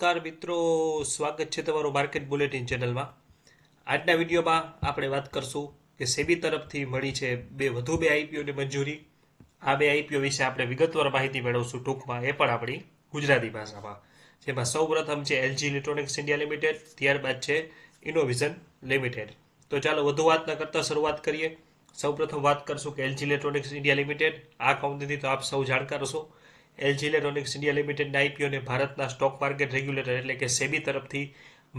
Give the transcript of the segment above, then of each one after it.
નમસ્કાર મિત્રો, સ્વાગત છે તમારું માર્કેટ બુલેટિન ચેનલમાં। આજના વિડીયોમાં આપણે વાત કરશું કે સેબી તરફથી મળી છે વધુ બે આઈપીઓની મંજૂરી। આ બે આઈપીઓ વિશે આપણે વિગતવાર માહિતી મેળવશું ટૂંકમાં, એ પણ આપણી ગુજરાતી ભાષામાં। જેમાં સૌપ્રથમ છે એલજી ઇલેક્ટ્રોનિક્સ ઇન્ડિયા લિમિટેડ, ત્યારબાદ છે ઇનોવિઝન લિમિટેડ। તો ચાલો વધુ વાત ન કરતા શરૂઆત કરીએ। સૌપ્રથમ વાત કરશું કે એલજી ઇલેક્ટ્રોનિક્સ ઇન્ડિયા લિમિટેડ, આ કંપનીથી તો આપ સૌ જાણકાર હશો। એલજી ઇલેક્ટ્રોનિક્સ ઇન્ડિયા લિમિટેડના આઈપીઓને ભારતના સ્ટોક માર્કેટ રેગ્યુલેટર એટલે કે સેબી તરફથી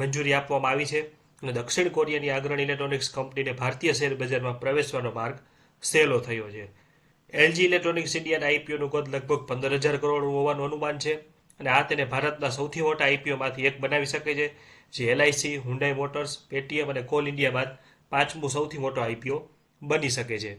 મંજૂરી આપવામાં આવી છે અને દક્ષિણ કોરિયાની અગ્રણી ઇલેક્ટ્રોનિક્સ કંપનીને ભારતીય શેર બજારમાં પ્રવેશવાનો માર્ગ સહેલો થયો છે। એલજી ઇલેક્ટ્રોનિક્સ ઇન્ડિયાના આઈપીઓનું કદ લગભગ 15,000 કરોડ હોવાનું અનુમાન છે અને આ તેને ભારતના સૌથી મોટા આઈપીઓમાંથી એક બનાવી શકે છે, જે એલઆઈસી, હુન્ડાઈ મોટર્સ, પેટીએમ અને કોલ ઇન્ડિયા બાદ પાંચમું સૌથી મોટો આઈપીઓ બની શકે છે।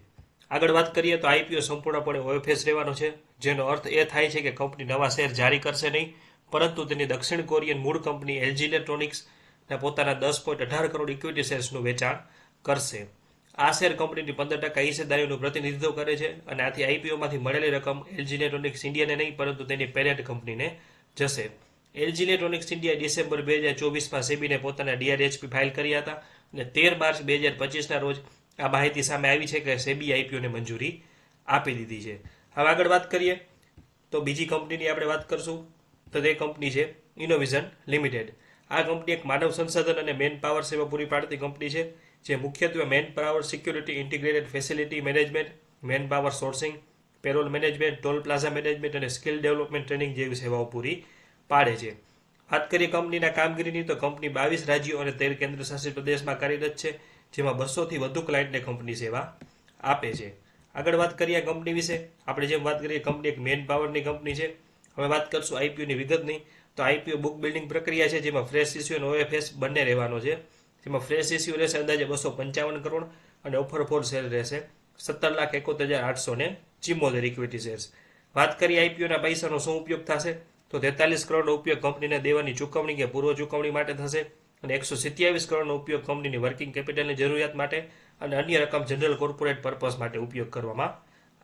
આગળ વાત કરીએ તો આઈપીઓ સંપૂર્ણપણે ઓએફએસ રહેવાનો છે, જેનો અર્થ એ થાય છે કે કંપની નવા શેર જારી કરશે નહીં, પરંતુ તેની દક્ષિણ કોરિયન મૂળ કંપની એલજી ઇલેક્ટ્રોનિક્સના પોતાના 10.18 કરોડ ઇક્વિટી શેર્સનું વેચાણ કરશે। આ શેર કંપનીની 15% હિસ્સેદારીનું પ્રતિનિધિત્વ કરે છે અને આથી આઈપીઓમાંથી મળેલી રકમ એલજી ઇલેક્ટ્રોનિક્સ ઇન્ડિયાને નહીં, પરંતુ તેની પેરેન્ટ કંપનીને જશે। એલજી ઇલેક્ટ્રોનિક્સ ઇન્ડિયાએ ડિસેમ્બર 2024માં સેબીને પોતાના ડીઆરએચપી ફાઇલ કર્યા હતા અને 13 માર્ચ 2025ના રોજ આ માહિતી સામે આવી છે કે સેબી આઈપીઓને મંજૂરી આપી દીધી છે। હવે આગળ વાત કરીએ તો બીજી કંપનીની આપણે વાત કરશું, તો તે કંપની છે ઇનોવિઝન લિમિટેડ। આ કંપની એક માનવ સંસાધન અને મેન પાવર સેવા પૂરી પાડતી કંપની છે, જે મુખ્યત્વે manpower security, integrated facility management, manpower sourcing, payroll management, toll plaza management અને સ્કિલ ડેવલપમેન્ટ ટ્રેનિંગ જેવી સેવાઓ પૂરી પાડે છે। વાત કરીએ કંપનીના કામગીરીની તો કંપની 22 રાજ્યો અને 13 કેન્દ્ર શાસિત પ્રદેશમાં કાર્યરત છે, જેમાં 200થી વધુ ક્લાયન્ટને કંપની સેવા આપે છે। આગળ વાત કરીએ કંપની વિશે, આપણે જેમ વાત કરીએ કંપની એક મેન પાવરની કંપની છે। હવે વાત કરશું આઈપીઓની વિગતની, તો આઈપીઓ બુક બિલ્ડિંગ પ્રક્રિયા છે, જેમાં ફ્રેશ ઇસ્યુ અને ઓએફએસ બંને રહેવાનો છે। જેમાં ફ્રેશ ઇસ્યુ રહેશે અંદાજે 255 કરોડ અને ઓફર ફોર સેલ રહેશે 17,71,874 ઇક્વિટી શેર્સ। વાત કરીએ આઈપીઓના પૈસાનો શું ઉપયોગ થશે, તો 43 કરોડનો ઉપયોગ કંપનીને દેવાની ચૂકવણી કે પૂર્વ ચૂકવણી માટે થશે અને 127 કરોડનો ઉપયોગ કંપનીની વર્કિંગ કેપિટલની જરૂરિયાત માટે અને અન્ય રકમ જનરલ કોર્પોરેટ પર્પઝ માટે ઉપયોગ કરવામાં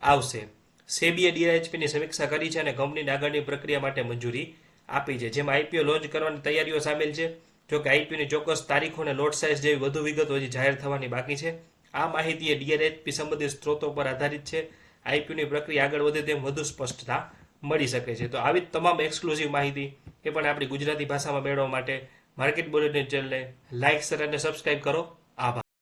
આવશે। સેબીએ ડીઆરએચપીની સમીક્ષા કરી છે અને કંપનીને આગળની પ્રક્રિયા માટે મંજૂરી આપી છે, જેમાં આઈપીઓ લોન્ચ કરવાની તૈયારીઓ સામેલ છે। જોકે આઈપીઓની ચોક્કસ તારીખો અને લોટ સાઇઝ જેવી વધુ વિગતો હજી જાહેર થવાની બાકી છે। આ માહિતી એ ડીઆરએચપી સંબંધિત સ્ત્રોતો પર આધારિત છે। આઈપીઓની પ્રક્રિયા આગળ વધે તેમ વધુ સ્પષ્ટતા મળી શકે છે। તો આવી તમામ એક્સક્લુઝિવ માહિતી એ પણ આપણી ગુજરાતી ભાષામાં મેળવવા માટે માર્કેટ બુલેટિન ચેનલને લાઇક, શેર અને સબસ્ક્રાઇબ કરો। આભાર।